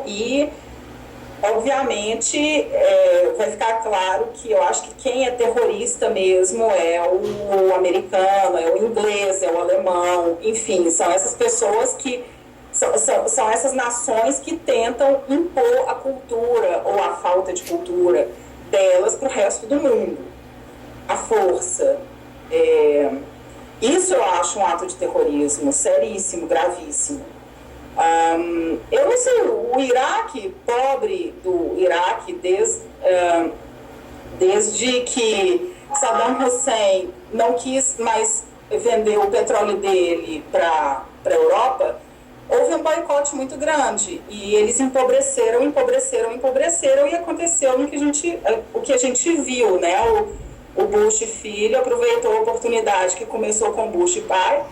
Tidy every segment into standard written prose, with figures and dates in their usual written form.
e, obviamente, vai ficar claro que eu acho que quem é terrorista mesmo é o americano, é o inglês, é o alemão, enfim, são essas pessoas que são essas nações que tentam impor a cultura ou a falta de cultura delas para o resto do mundo, a força. Isso eu acho um ato de terrorismo seríssimo, gravíssimo. Eu não sei, o Iraque, pobre do Iraque, desde que Saddam Hussein não quis mais vender o petróleo dele para a Europa, houve um boicote muito grande e eles empobreceram e aconteceu o que a gente viu, né? O Bush filho aproveitou a oportunidade que começou com Bush pai,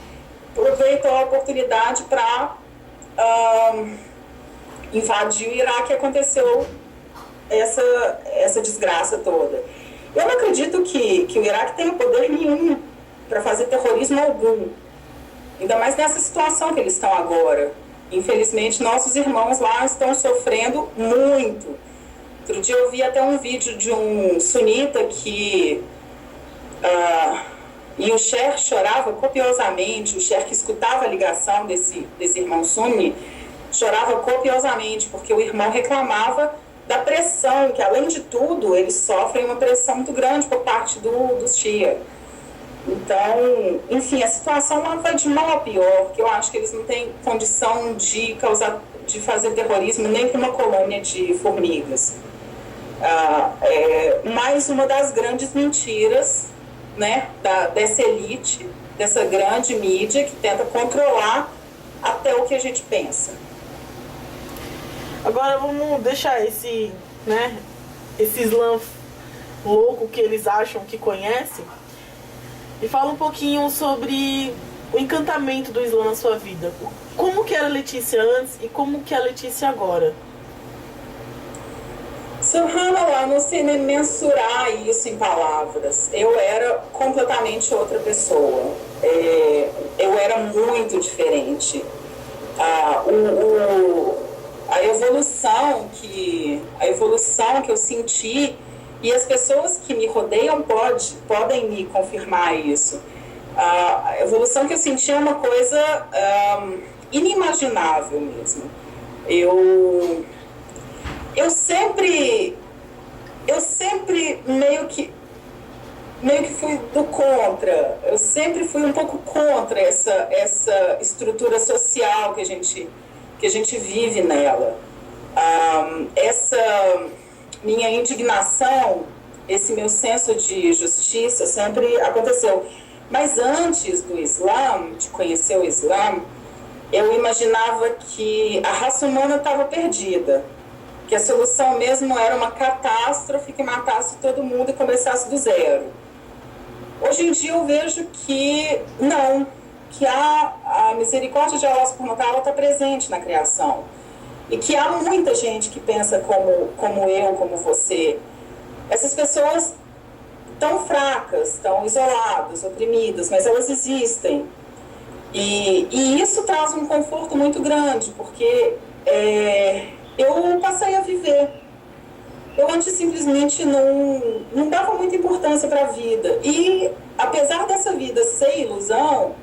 aproveitou a oportunidade para invadir o Iraque e aconteceu essa desgraça toda. Eu não acredito que o Iraque tenha poder nenhum para fazer terrorismo algum, ainda mais nessa situação que eles estão agora. Infelizmente, nossos irmãos lá estão sofrendo muito. Outro dia eu vi até um vídeo de um sunita que e o Cher chorava copiosamente, o Cher que escutava a ligação desse irmão Sunni, chorava copiosamente, porque o irmão reclamava da pressão, que além de tudo, eles sofrem uma pressão muito grande por parte dos Shia. Então, enfim, a situação lá vai de mal a pior, que eu acho que eles não têm condição de fazer terrorismo nem com uma colônia de formigas. Mais uma das grandes mentiras, né, dessa elite, dessa grande mídia que tenta controlar até o que a gente pensa. Agora vamos deixar esse Islã louco que eles acham que conhecem e fala um pouquinho sobre o encantamento do Islã na sua vida. Como que era a Letícia antes e como que é a Letícia agora? Subhanallah, não sei nem mensurar isso em palavras. Eu era completamente outra pessoa. Eu era muito diferente. A evolução que eu senti, e as pessoas que me rodeiam podem me confirmar isso. A evolução que eu senti é uma coisa inimaginável mesmo. Eu sempre meio que fui do contra. Eu sempre fui um pouco contra essa estrutura social que a gente vive nela. Essa minha indignação, esse meu senso de justiça sempre aconteceu. Mas antes do Islã, de conhecer o Islã, eu imaginava que a raça humana estava perdida, que a solução mesmo era uma catástrofe que matasse todo mundo e começasse do zero. Hoje em dia eu vejo que não, que a misericórdia de Allah subhanahu wa ta'ala está presente na criação. E que há muita gente que pensa como eu, como você. Essas pessoas tão fracas, tão isoladas, oprimidas, mas elas existem. E isso traz um conforto muito grande, porque eu passei a viver. Eu antes simplesmente não dava muita importância para a vida. E apesar dessa vida ser ilusão,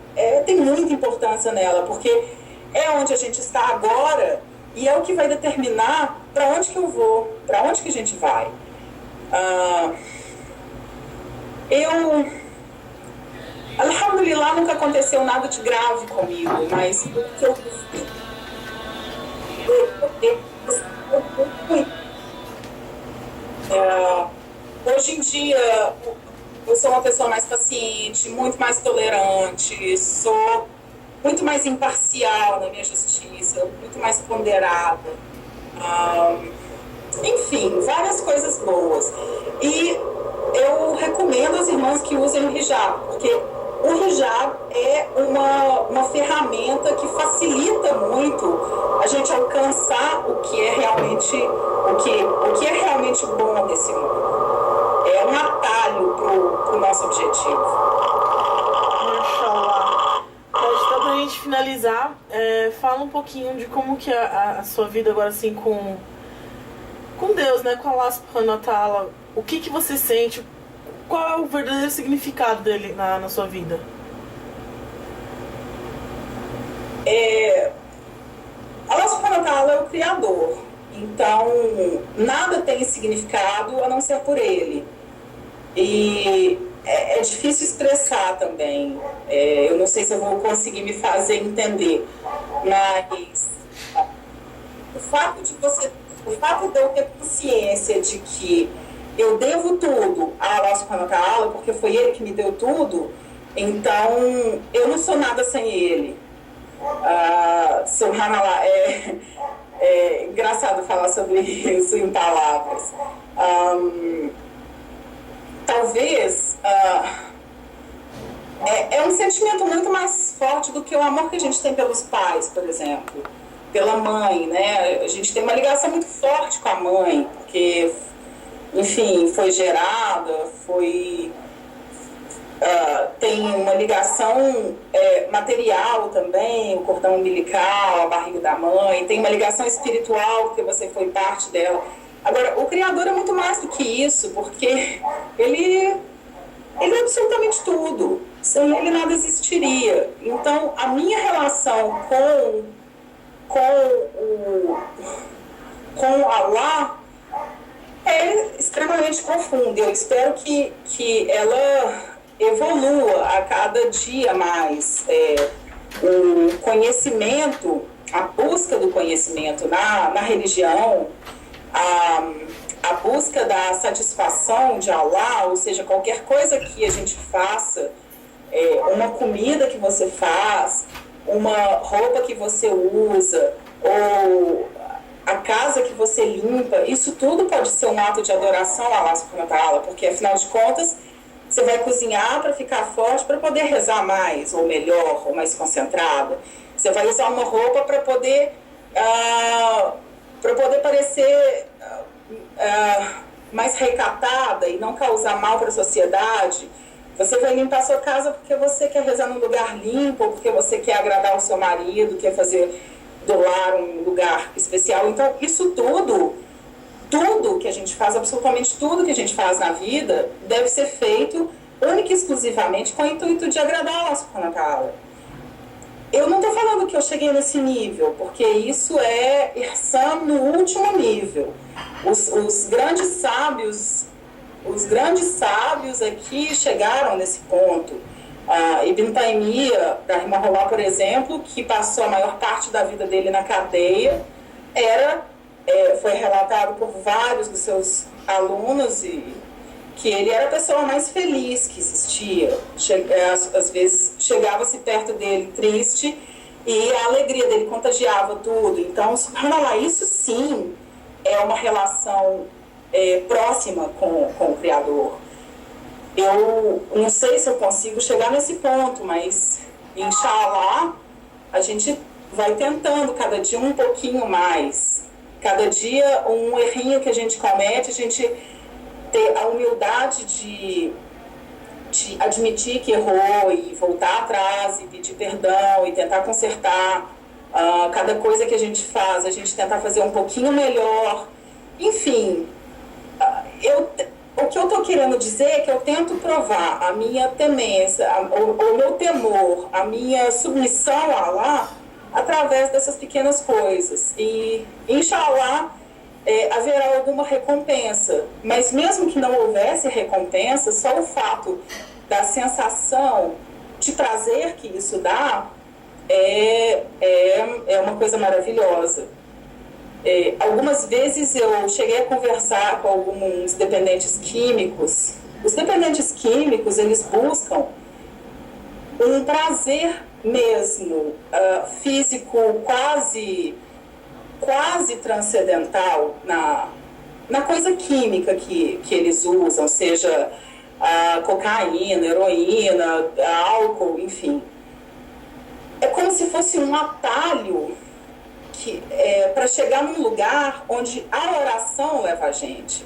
tem muita importância nela, porque é onde a gente está agora e é o que vai determinar para onde que eu vou, para onde que a gente vai. Alhamdulillah, nunca aconteceu nada de grave comigo, mas o que eu hoje em dia eu sou uma pessoa mais paciente, muito mais tolerante, sou muito mais imparcial na minha justiça, muito mais ponderada, enfim, várias coisas boas. E eu recomendo às irmãs que usem o hijab, porque o hijab é uma ferramenta que facilita muito a gente alcançar o que é realmente bom nesse mundo. É um atalho para o nosso objetivo. Mashallah. Então, pra gente finalizar, fala um pouquinho de como que a sua vida agora, assim, com Deus, né? Com Allah subhanahu wa ta'ala. O que você sente? Qual é o verdadeiro significado dele na sua vida? Allah subhanahu wa ta'ala é o Criador. Então, nada tem significado a não ser por Ele. E é difícil expressar também. Eu não sei se eu vou conseguir me fazer entender. Mas o fato de eu ter consciência de que eu devo tudo a Allah subhanahu wa ta'ala, porque foi Ele que me deu tudo, então eu não sou nada sem Ele. Subhanallah, é engraçado falar sobre isso em palavras. Talvez é um sentimento muito mais forte do que o amor que a gente tem pelos pais, por exemplo, pela mãe, né? A gente tem uma ligação muito forte com a mãe, porque, enfim, foi gerada, tem uma ligação material também, o cordão umbilical, a barriga da mãe, tem uma ligação espiritual, porque você foi parte dela. Agora, o Criador é muito mais do que isso, porque ele é absolutamente tudo. Sem ele nada existiria. Então, a minha relação com Allah é extremamente profunda. Eu espero que ela evolua a cada dia mais. O conhecimento, a busca do conhecimento na religião, a busca da satisfação de Allah, ou seja, qualquer coisa que a gente faça, uma comida que você faz, uma roupa que você usa, ou a casa que você limpa, isso tudo pode ser um ato de adoração a Allah subhanahu wa ta'ala, porque afinal de contas você vai cozinhar para ficar forte, para poder rezar mais, ou melhor, ou mais concentrado. Você vai usar uma roupa para poder parecer mais recatada e não causar mal para a sociedade. Você vai limpar a sua casa porque você quer rezar num lugar limpo, ou porque você quer agradar o seu marido, quer fazer do lar um lugar especial. Então, isso tudo que a gente faz, absolutamente tudo que a gente faz na vida, deve ser feito única e exclusivamente com o intuito de agradar Allah subhanahu wa ta'ala. Eu não estou falando que eu cheguei nesse nível, porque isso é ihsan no último nível. Os grandes sábios aqui chegaram nesse ponto. Ibn Taymiyyah, rahimahullah, por exemplo, que passou a maior parte da vida dele na cadeia, foi relatado por vários dos seus alunos que ele era a pessoa mais feliz que existia. Às vezes chegava-se perto dele triste e a alegria dele contagiava tudo. Então, subhanallah, isso sim é uma relação próxima com o Criador. Eu não sei se eu consigo chegar nesse ponto, mas inshallah a gente vai tentando cada dia um pouquinho mais. Cada dia um errinho que a gente comete, a gente ter a humildade de admitir que errou e voltar atrás e pedir perdão e tentar consertar. Cada coisa que a gente faz, a gente tentar fazer um pouquinho melhor. Enfim, o que eu estou querendo dizer é que eu tento provar a minha temência, o meu temor, a minha submissão a Allah através dessas pequenas coisas. E, inshallah, haverá alguma recompensa. Mas mesmo que não houvesse recompensa, só o fato da sensação de prazer que isso dá é uma coisa maravilhosa. Algumas vezes eu cheguei a conversar com alguns dependentes químicos. Os dependentes químicos, eles buscam um prazer mesmo, físico, quase transcendental na coisa química que eles usam, seja cocaína, heroína, álcool, enfim. É como se fosse um atalho para chegar num lugar onde a oração leva a gente.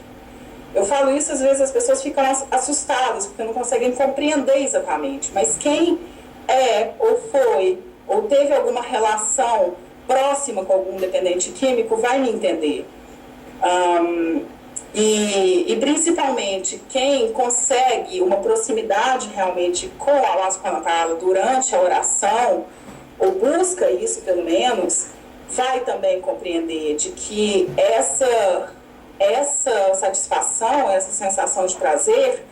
Eu falo isso, às vezes as pessoas ficam assustadas, porque não conseguem compreender exatamente, mas quem ou foi ou teve alguma relação próxima com algum dependente químico vai me entender. E principalmente quem consegue uma proximidade realmente com a Laço durante a oração, ou busca isso pelo menos, vai também compreender de que essa satisfação, essa sensação de prazer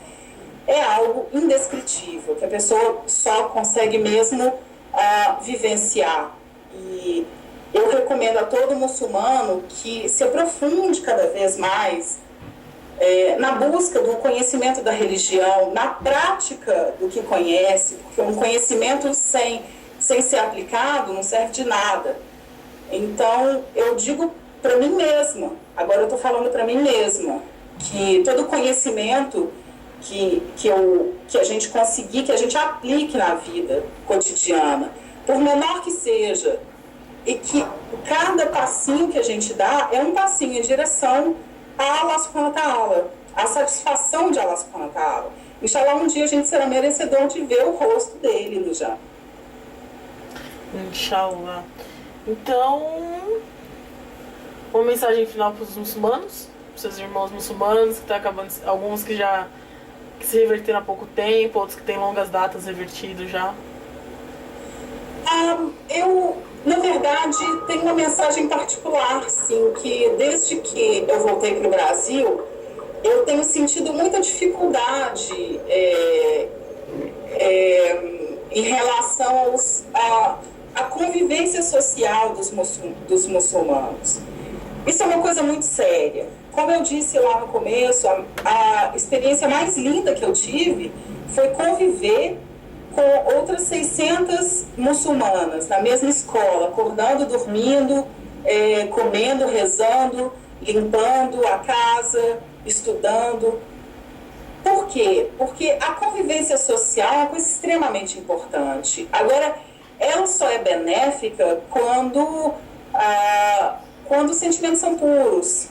é algo indescritível, que a pessoa só consegue mesmo vivenciar. E eu recomendo a todo muçulmano que se aprofunde cada vez mais na busca do conhecimento da religião, na prática do que conhece, porque um conhecimento sem ser aplicado não serve de nada. Então, eu digo para mim mesma, agora eu estou falando para mim mesma, que todo conhecimento que a gente conseguir, que a gente aplique na vida cotidiana, por menor que seja, e que cada passinho que a gente dá é um passinho em direção a Allah subhanahu wa ta'ala, a satisfação de Allah subhanahu wa ta'ala. Inshallah, um dia a gente será merecedor de ver o rosto dele no já. Inshallah. Então, uma mensagem final para os muçulmanos, para seus irmãos muçulmanos, que tá acabando, alguns que já se reverteram há pouco tempo, outros que têm longas datas revertidos já. Eu, na verdade, tenho uma mensagem particular, sim, que desde que eu voltei para o Brasil, eu tenho sentido muita dificuldade em relação à convivência social dos muçulmanos. Isso é uma coisa muito séria. Como eu disse lá no começo, a experiência mais linda que eu tive foi conviver com outras 600 muçulmanas na mesma escola, acordando, dormindo, comendo, rezando, limpando a casa, estudando. Por quê? Porque a convivência social é uma coisa extremamente importante. Agora, ela só é benéfica quando os sentimentos são puros.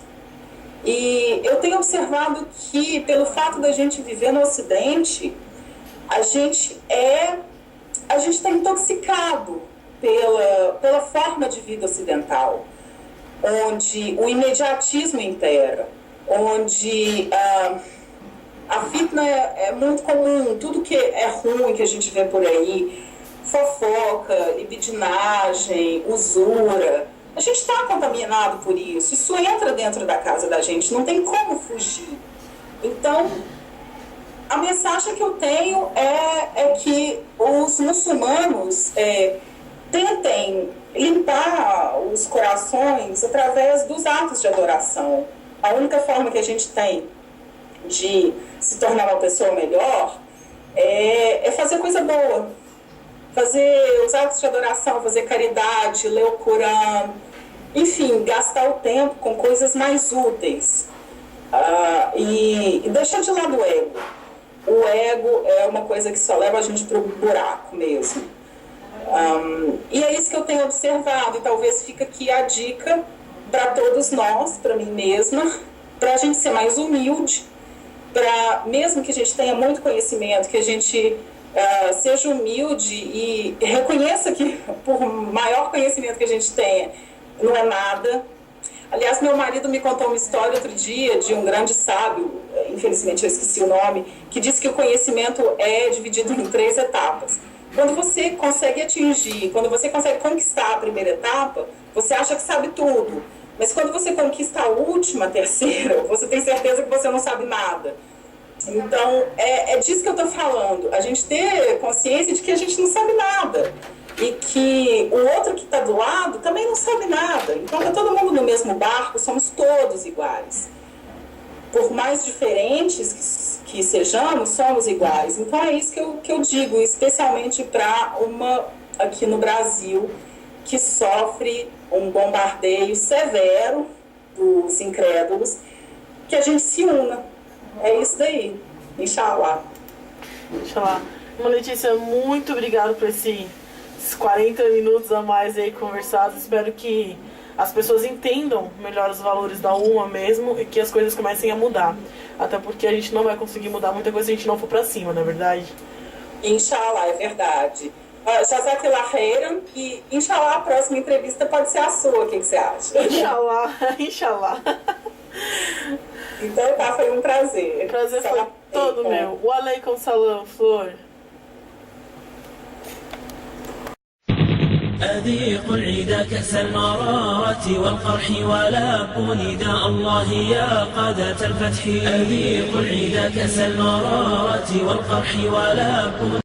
E eu tenho observado que, pelo fato da gente viver no Ocidente, a gente está intoxicado pela forma de vida ocidental, onde o imediatismo impera, onde a fitna é muito comum, tudo que é ruim que a gente vê por aí, fofoca, libidinagem, usura, a gente está contaminado por isso entra dentro da casa da gente, não tem como fugir. Então, a mensagem que eu tenho é que os muçulmanos tentem limpar os corações através dos atos de adoração. A única forma que a gente tem de se tornar uma pessoa melhor é fazer coisa boa. Fazer os atos de adoração, fazer caridade, ler o Corão, enfim, gastar o tempo com coisas mais úteis. E deixar de lado o ego. O ego é uma coisa que só leva a gente para o buraco mesmo. E é isso que eu tenho observado, e talvez fica aqui a dica para todos nós, para mim mesma, para a gente ser mais humilde, para, mesmo que a gente tenha muito conhecimento, que a gente seja humilde e reconheça que, por maior conhecimento que a gente tenha, não é nada. Aliás, meu marido me contou uma história outro dia de um grande sábio, infelizmente eu esqueci o nome, que disse que o conhecimento é dividido em 3 etapas. Quando você consegue quando você consegue conquistar a primeira etapa, você acha que sabe tudo. Mas quando você conquista a última, a terceira, você tem certeza que você não sabe nada. Então, é disso que eu estou falando. A gente ter consciência de que a gente não sabe nada. E que o outro que está do lado também não sabe nada. Então, está todo mundo no mesmo barco, somos todos iguais. Por mais diferentes que sejamos, somos iguais. Então, é isso que eu digo, especialmente para uma aqui no Brasil que sofre um bombardeio severo dos incrédulos, que a gente se una. É isso daí. Inshallah. Inshallah. Letícia, muito obrigada por esses 40 minutos a mais aí conversados. Espero que as pessoas entendam melhor os valores da UMA mesmo e que as coisas comecem a mudar. Até porque a gente não vai conseguir mudar muita coisa se a gente não for pra cima, não é verdade? Inshallah, é verdade. Jazakallah khairan, e inshallah a próxima entrevista pode ser a sua, o que você acha? Inshallah, inshallah. Então tá, foi um prazer. O prazer foi todo meu. Wa alaikum salam, Flor. أذيق العيد كأس المرارة والقرح ولابوا نداء الله يا قادة الفتح. أذيق العيد كأس المرارة والقرح ولابوا